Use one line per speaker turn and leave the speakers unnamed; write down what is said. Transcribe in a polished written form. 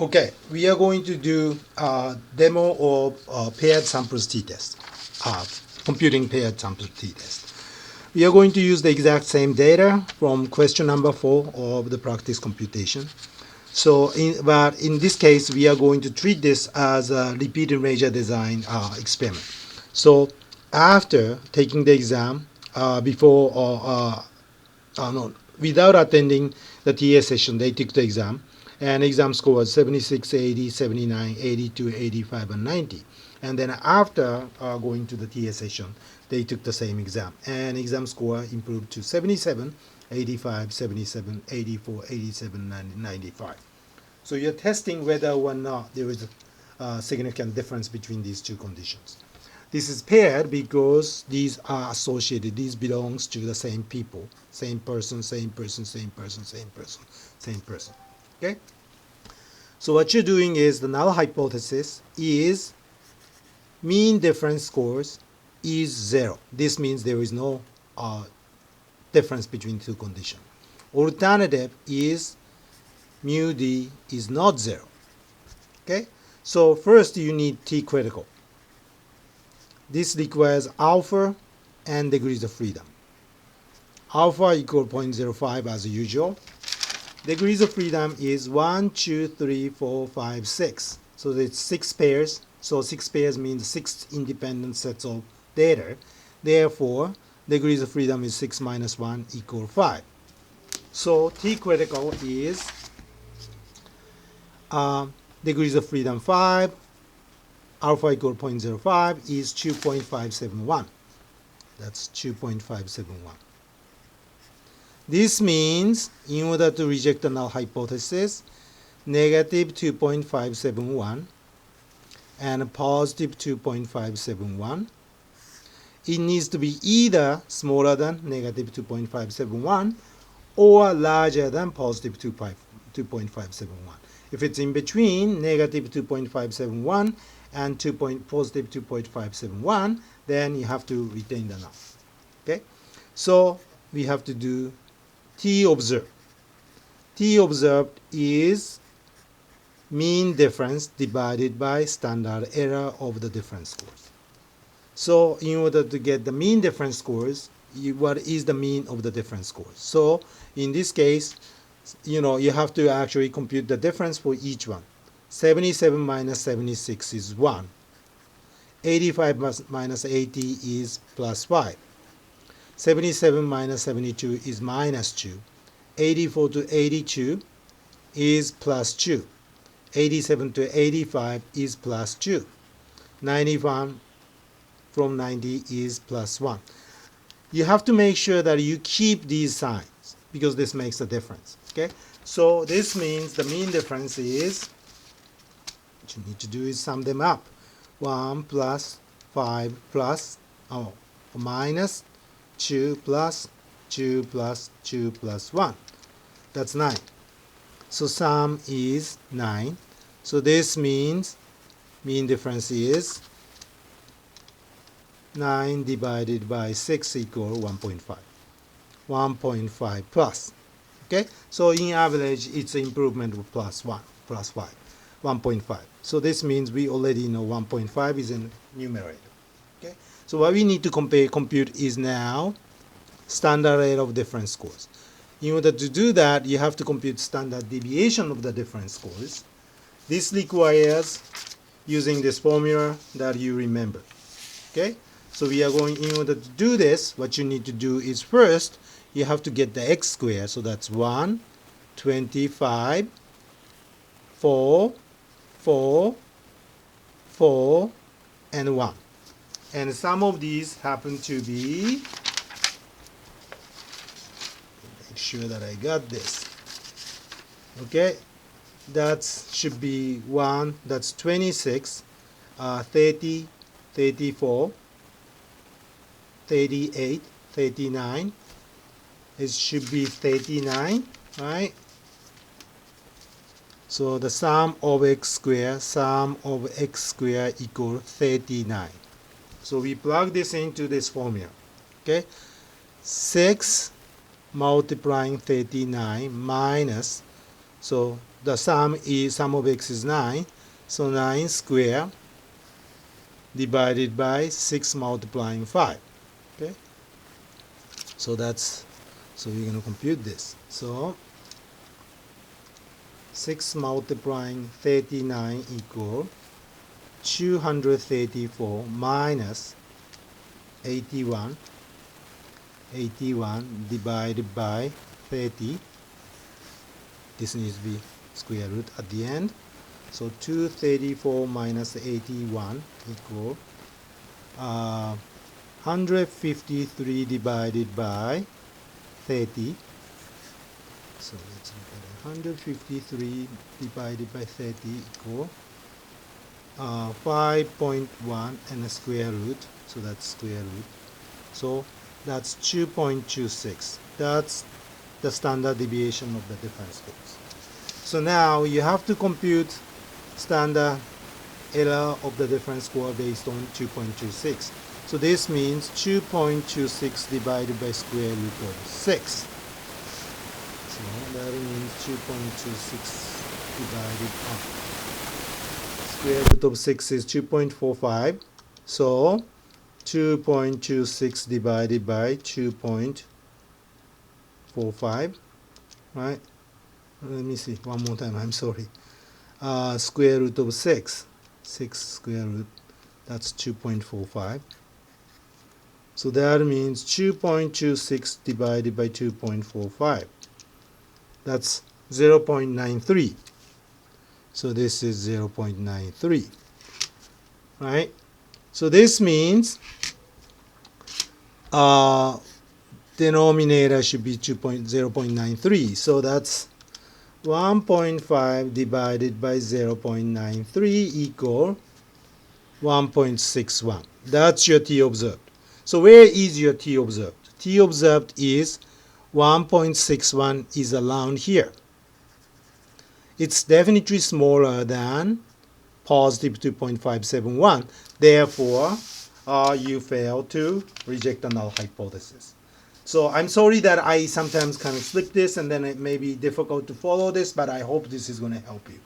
Okay, we are going to do a demo of paired samples t-test, computing paired samples t-test. We are going to use the exact same data from question number 4 of the practice computation. But in this case, we are going to treat this as a repeat erasure design experiment. So after taking the exam, without attending the TA session, they took the exam, and exam score was 76, 80, 79, 82, 85, and 90. And then after going to the TA session, they took the same exam, and exam score improved to 77, 85, 77, 84, 87, 90, 95. So you're testing whether or not there is a significant difference between these two conditions. This is paired because these are associated. These belongs to the same people, same person, same person, same person, same person, same person. Okay? So what you're doing is the null hypothesis is mean difference scores is 0. This means there is no difference between two conditions. Alternative is mu d is not 0. Okay? So first you need T critical. This requires alpha and degrees of freedom. Alpha equal 0.05 as usual. Degrees of freedom is 1, 2, 3, 4, 5, 6. So it's 6 pairs. So 6 pairs means 6 independent sets of data. Therefore, degrees of freedom is 6 minus 1 equal 5. So T critical is degrees of freedom 5. Alpha equal 0.05 is 2.571. That's 2.571. This means in order to reject the null hypothesis, negative 2.571 and positive 2.571, it needs to be either smaller than negative 2.571 or larger than positive 2.571. If it's in between negative 2.571 and positive 2.571, then you have to retain the null. Okay? So we have to do T observed. T observed is mean difference divided by standard error of the difference scores. So in order to get the mean difference scores, what is the mean of the difference scores? So in this case, you have to actually compute the difference for each one. 77 minus 76 is 1. 85 minus 80 is plus 5. 77 minus 72 is minus 2. 84 to 82 is plus 2. 87 to 85 is plus 2. 91 from 90 is plus 1. You have to make sure that you keep these signs because this makes a difference. Okay? So this means the mean difference is, what you need to do is sum them up. 1 plus 5 plus, minus 2 plus 2 plus 2 plus 1. That's 9. So sum is 9. So this means mean difference is 9 divided by 6 equal 1.5. 1.5 plus. Okay? So in average, it's an improvement of plus 1, plus 5. 1.5. So this means we already know 1.5 is in numerator. Okay? So what we need to compute is now standard error of difference scores. In order to do that, you have to compute standard deviation of the difference scores. This requires using this formula that you remember. Okay? So we are going, in order to do this, what you need to do is first, you have to get the x squared. So that's 1, 25, 4, 4, 4, and 1. And some of these happen to be, make sure that I got this. Okay? That should be 1, that's 26, 30, 34, 38, 39. It should be 39, right? So the sum of x squared equal 39. So we plug this into this formula. Okay? 6 multiplying 39 minus, so the sum of x is 9, so 9 square divided by 6 multiplying 5. Okay, so we're going to compute this. So 6 multiplying 39 equal 234 minus 81 divided by 30. This needs to be square root at the end. So 234 minus 81 equal 153 divided by 30. So let's look at it. 153 divided by 30 equal 5.1 and a square root. So that's square root. So that's 2.26. That's the standard deviation of the difference scores. So now you have to compute standard error of the difference score based on 2.26. So this means 2.26 divided by square root of 6. So that means 2.26 divided by square root of 6 is 2.45. So 2.26 divided by 2.45, right? Let me see one more time. I'm sorry. Square root of 6 square root, that's 2.45. So that means 2.26 divided by 2.45. That's 0.93. So this is 0.93, right? So this means denominator should be 0.93. So that's 1.5 divided by 0.93 equal 1.61. That's your t observed. So where is your t observed? T observed is 1.61 is around here. It's definitely smaller than positive 2.571. Therefore, you fail to reject the null hypothesis. So I'm sorry that I sometimes kind of slip this and then it may be difficult to follow this, but I hope this is going to help you.